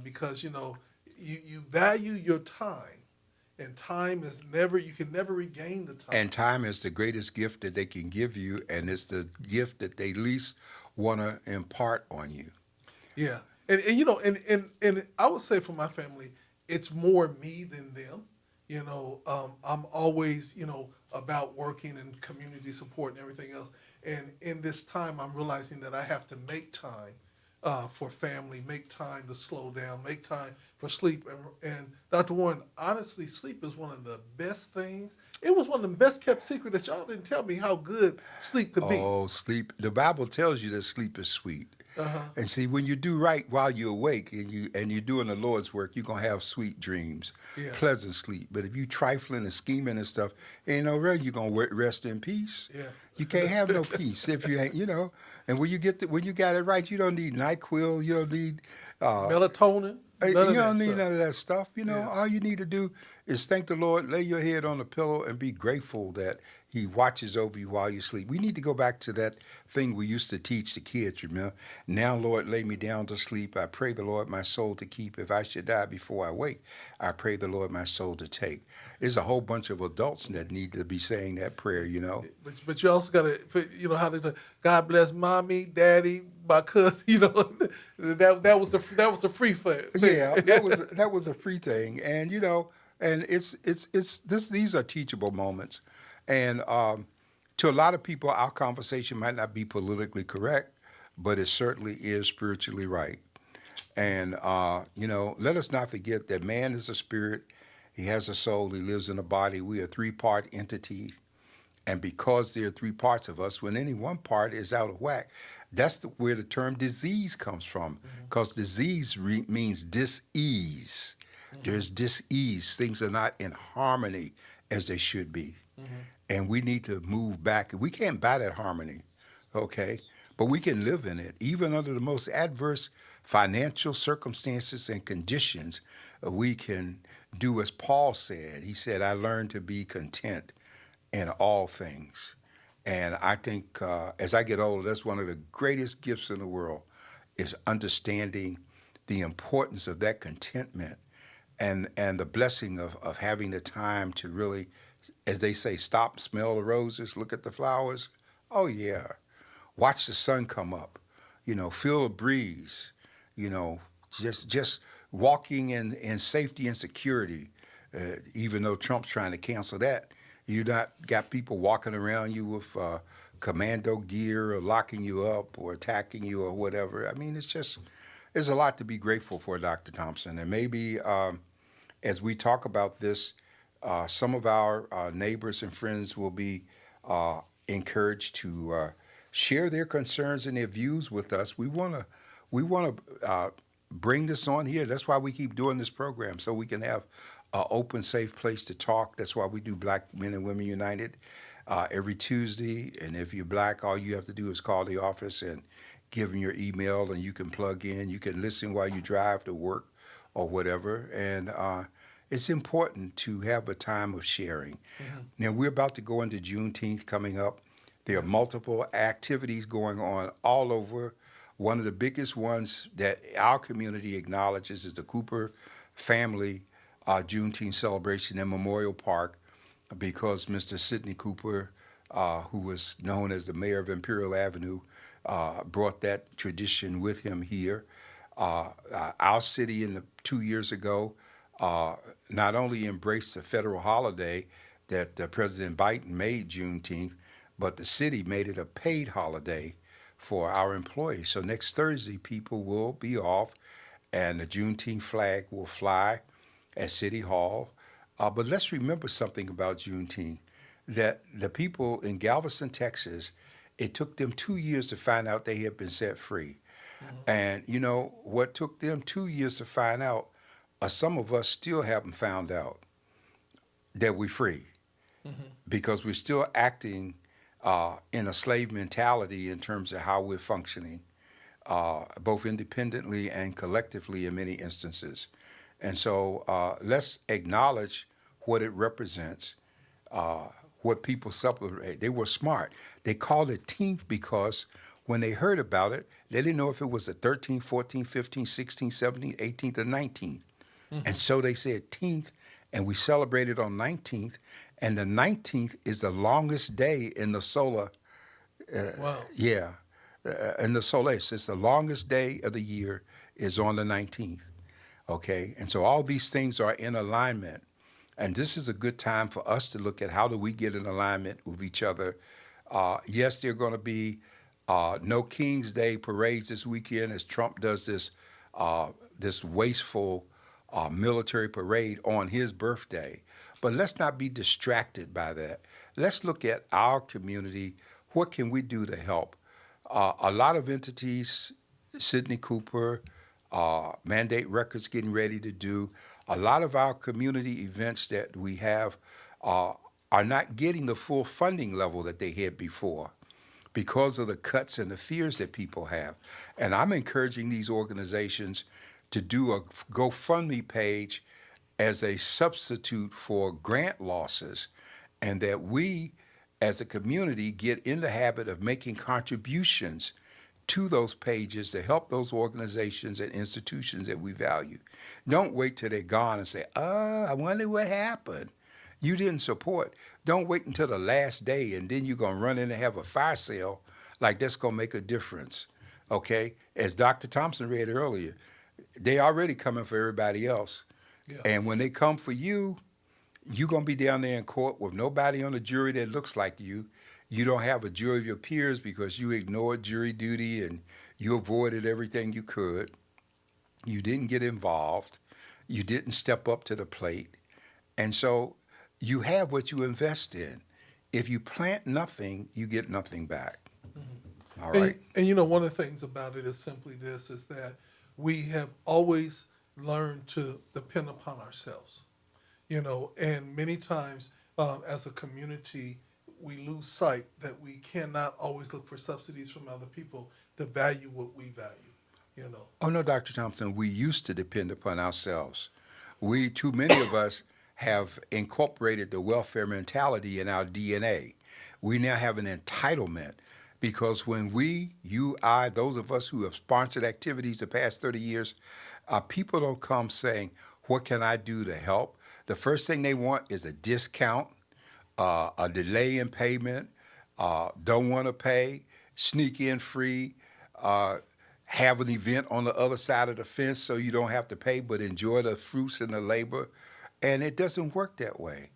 [SPEAKER 2] because, you value your time. And time is you can never regain the time.
[SPEAKER 1] And time is the greatest gift that they can give you, and it's the gift that they least want to impart on you.
[SPEAKER 2] Yeah. And I would say for my family, it's more me than them. I'm always, about working and community support and everything else. And in this time, I'm realizing that I have to make time for family, make time to slow down, make time for sleep. And Dr. Warren, honestly, sleep is one of the best things. It was one of the best kept secrets that y'all didn't tell me how good sleep could be.
[SPEAKER 1] Oh, sleep. The Bible tells you that sleep is sweet. And see, when you do right while you're awake and you're doing the Lord's work, you're gonna have sweet dreams, pleasant sleep. But if you trifling and scheming and stuff, ain't no real you're gonna rest in peace.
[SPEAKER 2] Yeah.
[SPEAKER 1] You can't have no peace if you ain't, And when you got it right, you don't need NyQuil, you don't need
[SPEAKER 2] Melatonin. None
[SPEAKER 1] You
[SPEAKER 2] of that
[SPEAKER 1] don't need
[SPEAKER 2] stuff.
[SPEAKER 1] none of that stuff.
[SPEAKER 2] Yeah.
[SPEAKER 1] All you need to do is thank the Lord, lay your head on the pillow, and be grateful that He watches over you while you sleep. We need to go back to that thing we used to teach the kids, remember? Now, Lord, lay me down to sleep. I pray the Lord my soul to keep. If I should die before I wake, I pray the Lord my soul to take. There's a whole bunch of adults that need to be saying that prayer.
[SPEAKER 2] But you also gotta, how did the God bless mommy, daddy, my cousin, that was the free thing.
[SPEAKER 1] Yeah, that was a free thing, and and it's this. These are teachable moments, and to a lot of people, our conversation might not be politically correct, but it certainly is spiritually right. And let us not forget that man is a spirit. He has a soul. He lives in a body. We are a three-part entity. And because there are three parts of us, when any one part is out of whack, that's where the term disease comes from. Because disease means dis-ease. There's dis-ease. Things are not in harmony as they should be. And we need to move back. We can't buy that harmony, okay? But we can live in it. Even under the most adverse financial circumstances and conditions, we can do as Paul said. He said, I learned to be content in all things. And I think as I get older, that's one of the greatest gifts in the world is understanding the importance of that contentment and the blessing of having the time to really, as they say, stop, smell the roses, look at the flowers. Oh, yeah. Watch the sun come up, feel the breeze, you know, just walking in safety and security, even though Trump's trying to cancel that. You not got people walking around you with commando gear or locking you up or attacking you or whatever. I mean, there's a lot to be grateful for, Dr. Thompson. And maybe as we talk about this, some of our neighbors and friends will be encouraged to share their concerns and their views with us. We want to bring this on here. That's why we keep doing this program, so we can have an open, safe place to talk. That's why we do Black Men and Women United every Tuesday. And if you're black, all you have to do is call the office and give them your email, and you can plug in. You can listen while you drive to work or whatever. And it's important to have a time of sharing. Now, we're about to go into Juneteenth coming up. There are multiple activities going on all over. One of the biggest ones that our community acknowledges is the Cooper family Juneteenth celebration in Memorial Park, because Mr. Sidney Cooper, who was known as the mayor of Imperial Avenue, brought that tradition with him here. Our city 2 years ago not only embraced the federal holiday that President Biden made Juneteenth, but the city made it a paid holiday for our employees. So next Thursday, people will be off, and the Juneteenth flag will fly at City Hall. But let's remember something about Juneteenth, that the people in Galveston, Texas, it took them 2 years to find out they had been set free. And what took them 2 years to find out, some of us still haven't found out that we're free, because we're still acting in a slave mentality in terms of how we're functioning, both independently and collectively in many instances. And so let's acknowledge what it represents, what people celebrate. They were smart. They called it Teenth because when they heard about it, they didn't know if it was the 13th, 14th, 15th, 16th, 17th, 18th, or 19th. And so they said Teenth, and we celebrated on 19th. And the 19th is the longest day in the solar.
[SPEAKER 2] Wow.
[SPEAKER 1] Yeah, in the solace. It's the longest day of the year is on the 19th. Okay, and so all these things are in alignment. And this is a good time for us to look at how do we get in alignment with each other. Yes, there are going to be no King's Day parades this weekend as Trump does this wasteful military parade on his birthday. But let's not be distracted by that. Let's look at our community. What can we do to help? A lot of entities, Sidney Cooper, Mandate Records getting ready to do, a lot of our community events that we have are not getting the full funding level that they had before because of the cuts and the fears that people have. And I'm encouraging these organizations to do a GoFundMe page as a substitute for grant losses, and that we as a community get in the habit of making contributions to those pages to help those organizations and institutions that we value. Don't wait till they're gone and say, I wonder what happened. You didn't support. Don't wait until the last day and then you're going to run in and have a fire sale like that's going to make a difference. Okay? As Dr. Thompson read earlier, they already coming for everybody else.
[SPEAKER 2] Yeah.
[SPEAKER 1] And when they come for you, you're going to be down there in court with nobody on the jury that looks like you. You don't have a jury of your peers because you ignored jury duty and you avoided everything you could. You didn't get involved. You didn't step up to the plate. And so you have what you invest in. If you plant nothing, you get nothing back. Mm-hmm. All right.
[SPEAKER 2] And one of the things about it is simply this, is that we have always learned to depend upon ourselves. And many times as a community, we lose sight that we cannot always look for subsidies from other people to value what we value.
[SPEAKER 1] Oh, no, Dr. Thompson, we used to depend upon ourselves. Too many of us have incorporated the welfare mentality in our DNA. We now have an entitlement because when you, I, those of us who have sponsored activities the past 30 years, people don't come saying, what can I do to help? The first thing they want is a discount, a delay in payment, don't want to pay, sneak in free, have an event on the other side of the fence so you don't have to pay but enjoy the fruits and the labor. And it doesn't work that way.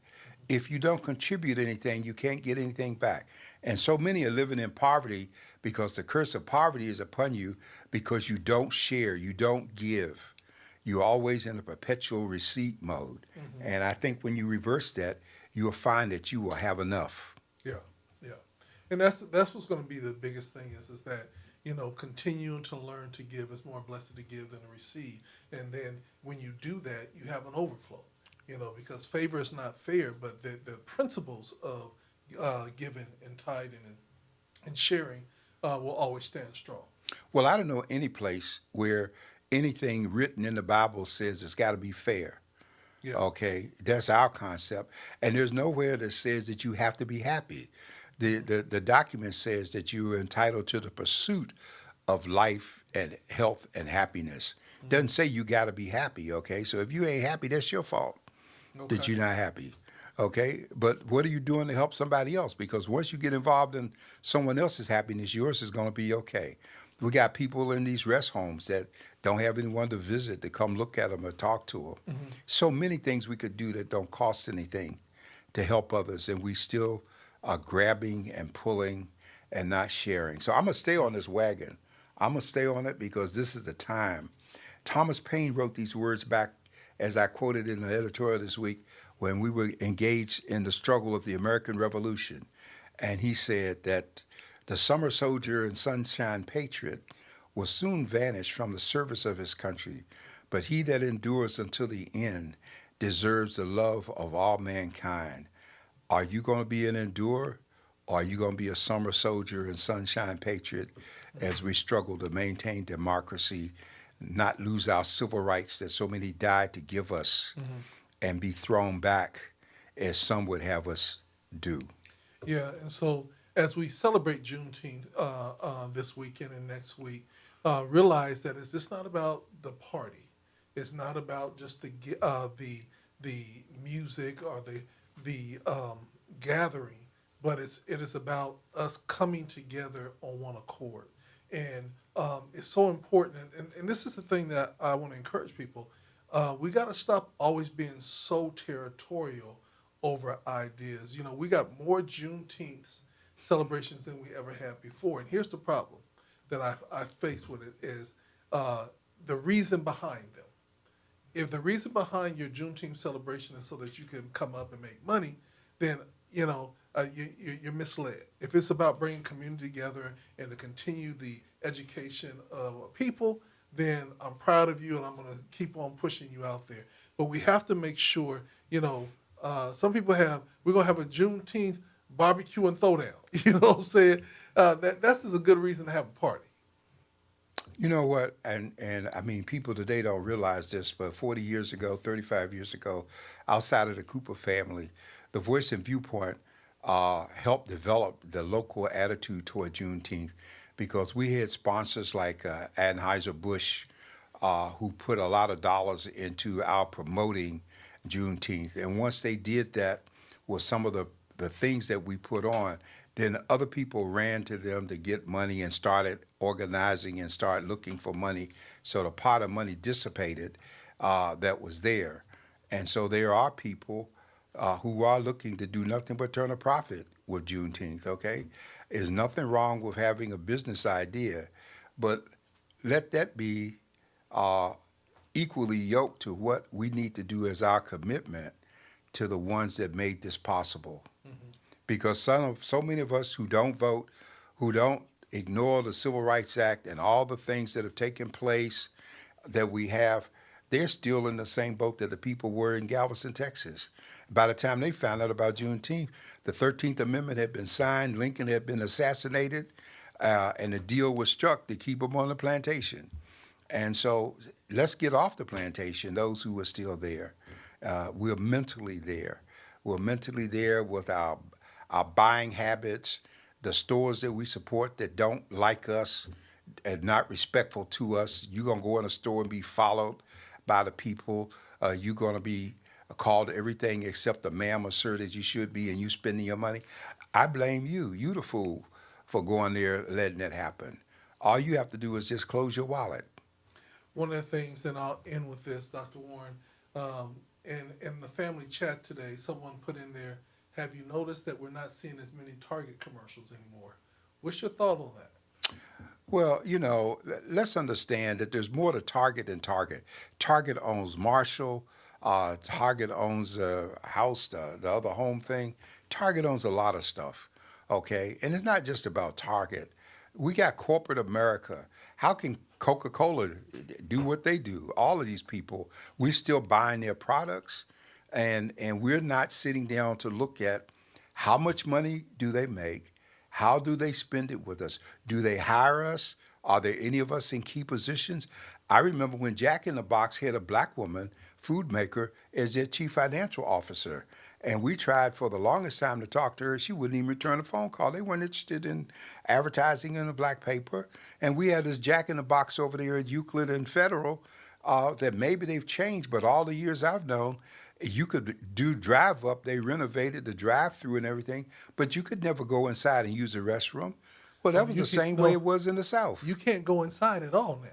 [SPEAKER 1] If you don't contribute anything, you can't get anything back. And so many are living in poverty because the curse of poverty is upon you because you don't share, you don't give. You're always in a perpetual receipt mode. Mm-hmm. And I think when you reverse that, you will find that you will have enough.
[SPEAKER 2] Yeah. And that's what's going to be the biggest thing is that, continuing to learn to give is more blessed to give than to receive. And then when you do that, you have an overflow, because favor is not fair, but the principles of giving and tithing and sharing will always stand strong.
[SPEAKER 1] Well, I don't know any place where anything written in the Bible says it's got to be fair. Yeah. Okay, that's our concept. And there's nowhere that says that you have to be happy. The document says that you are entitled to the pursuit of life and health and happiness. Mm-hmm. Doesn't say you got to be happy, okay? So if you ain't happy, that's your fault that you're not happy, okay? But what are you doing to help somebody else? Because once you get involved in someone else's happiness, yours is going to be okay. We got people in these rest homes that don't have anyone to visit to come look at them or talk to them. Mm-hmm. So many things we could do that don't cost anything to help others, and we still are grabbing and pulling and not sharing. So I'm going to stay on this wagon. I'm going to stay on it because this is the time. Thomas Paine wrote these words back, as I quoted in the editorial this week, when we were engaged in the struggle of the American Revolution. And he said that the summer soldier and sunshine patriot will soon vanish from the service of his country, but he that endures until the end deserves the love of all mankind. Are you going to be an endurer, or are you going to be a summer soldier and sunshine patriot as we struggle to maintain democracy, not lose our civil rights that so many died to give us, and be thrown back as some would have us do?
[SPEAKER 2] Yeah, and so as we celebrate Juneteenth this weekend and next week, realize that it's just not about the party. It's not about just the music or the gathering, but it is about us coming together on one accord. And it's so important. And this is the thing that I want to encourage people. We got to stop always being so territorial over ideas. We got more Juneteenth celebrations than we ever had before. And here's the problem that I face with it is the reason behind them. If the reason behind your Juneteenth celebration is so that you can come up and make money, then you're misled. If it's about bringing community together and to continue the education of people, then I'm proud of you and I'm going to keep on pushing you out there. But we have to make sure, some people we're going to have a Juneteenth barbecue and throwdown. You know what I'm saying? That's just a good reason to have a party.
[SPEAKER 1] You know what? And I mean, people today don't realize this, but 40 years ago, 35 years ago, outside of the Cooper family, the Voice and Viewpoint helped develop the local attitude toward Juneteenth because we had sponsors like Anheuser-Busch who put a lot of dollars into our promoting Juneteenth. And once they did that with some of the things that we put on, then other people ran to them to get money and started organizing and started looking for money. So the pot of money dissipated that was there. And so there are people who are looking to do nothing but turn a profit with Juneteenth, okay? There's nothing wrong with having a business idea, but let that be uh, equally yoked to what we need to do as our commitment to the ones that made this possible. Because so many of us who don't vote, who don't ignore the Civil Rights Act and all the things that have taken place that we have, they're still in the same boat that the people were in Galveston, Texas. By the time they found out about Juneteenth, the 13th Amendment had been signed, Lincoln had been assassinated, and a deal was struck to keep them on the plantation. And so let's get off the plantation, those who are still there. We're mentally there. We're mentally there with our buying habits, the stores that we support that don't like us and not respectful to us. You're going to go in a store and be followed by the people. You're going to be called everything except the ma'am or sir that you should be, and you spending your money. I blame you. You the fool for going there letting that happen. All you have to do is just close your wallet.
[SPEAKER 2] One of the things, and I'll end with this, Dr. Warren, in the family chat today, someone put in there, have you noticed that we're not seeing as many Target commercials anymore? What's your thought on that?
[SPEAKER 1] Well, let's understand that there's more to Target than Target. Target owns Marshall. Target owns House, the other home thing. Target owns a lot of stuff, okay? And it's not just about Target. We got corporate America. How can Coca-Cola do what they do? All of these people, we're still buying their products, and we're not sitting down to look at how much money do they make, how do they spend it with us, do they hire us, are there any of us in key positions? I remember when Jack in the Box had a black woman, food maker, as their chief financial officer. And we tried for the longest time to talk to her. She wouldn't even return a phone call. They weren't interested in advertising in a black paper. And we had this Jack in the Box over there at Euclid and Federal that maybe they've changed, but all the years I've known, you could do drive up. They renovated the drive through and everything, but you could never go inside and use the restroom. Well, that was the same way it was in the South.
[SPEAKER 2] You can't go inside at all now.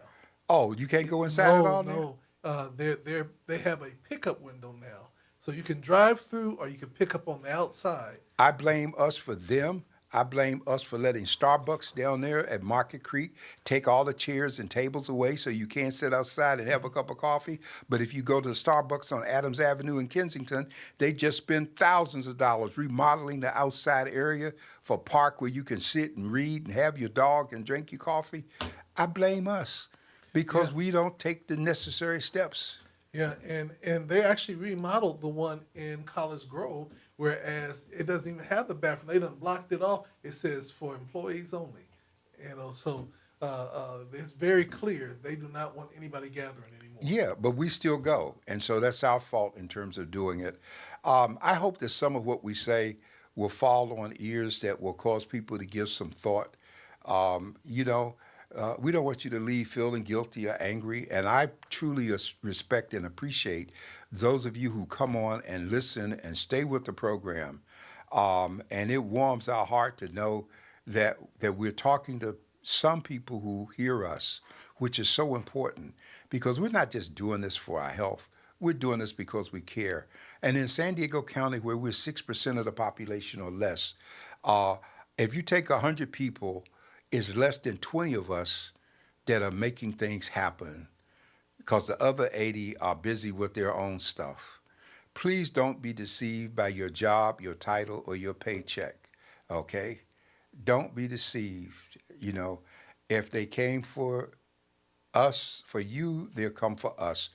[SPEAKER 1] Oh, you can't go inside at all now?
[SPEAKER 2] No. They have a pickup window now. So you can drive through or you can pick up on the outside.
[SPEAKER 1] I blame us for them. I blame us for letting Starbucks down there at Market Creek take all the chairs and tables away so you can't sit outside and have a cup of coffee. But if you go to the Starbucks on Adams Avenue in Kensington, they just spend thousands of dollars remodeling the outside area for a park where you can sit and read and have your dog and drink your coffee. I blame us because we don't take the necessary steps.
[SPEAKER 2] Yeah, and they actually remodeled the one in College Grove, whereas it doesn't even have the bathroom. They done blocked it off. It says for employees only. So it's very clear they do not want anybody gathering anymore.
[SPEAKER 1] Yeah, but we still go, and so that's our fault in terms of doing it. I hope that some of what we say will fall on ears that will cause people to give some thought. We don't want you to leave feeling guilty or angry. And I truly respect and appreciate those of you who come on and listen and stay with the program. And it warms our heart to know that we're talking to some people who hear us, which is so important because we're not just doing this for our health. We're doing this because we care. And in San Diego County, where we're 6% of the population or less, if you take 100 people, it's less than 20 of us that are making things happen because the other 80 are busy with their own stuff. Please don't be deceived by your job, your title, or your paycheck, okay? Don't be deceived. If they came for us, for you, they'll come for us.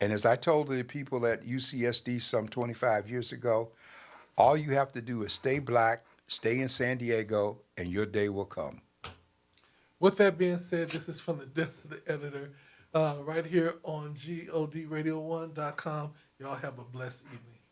[SPEAKER 1] And as I told the people at UCSD some 25 years ago, all you have to do is stay black, stay in San Diego, and your day will come.
[SPEAKER 2] With that being said, this is from the desk of the editor, right here on GODRadio1.com. Y'all have a blessed evening.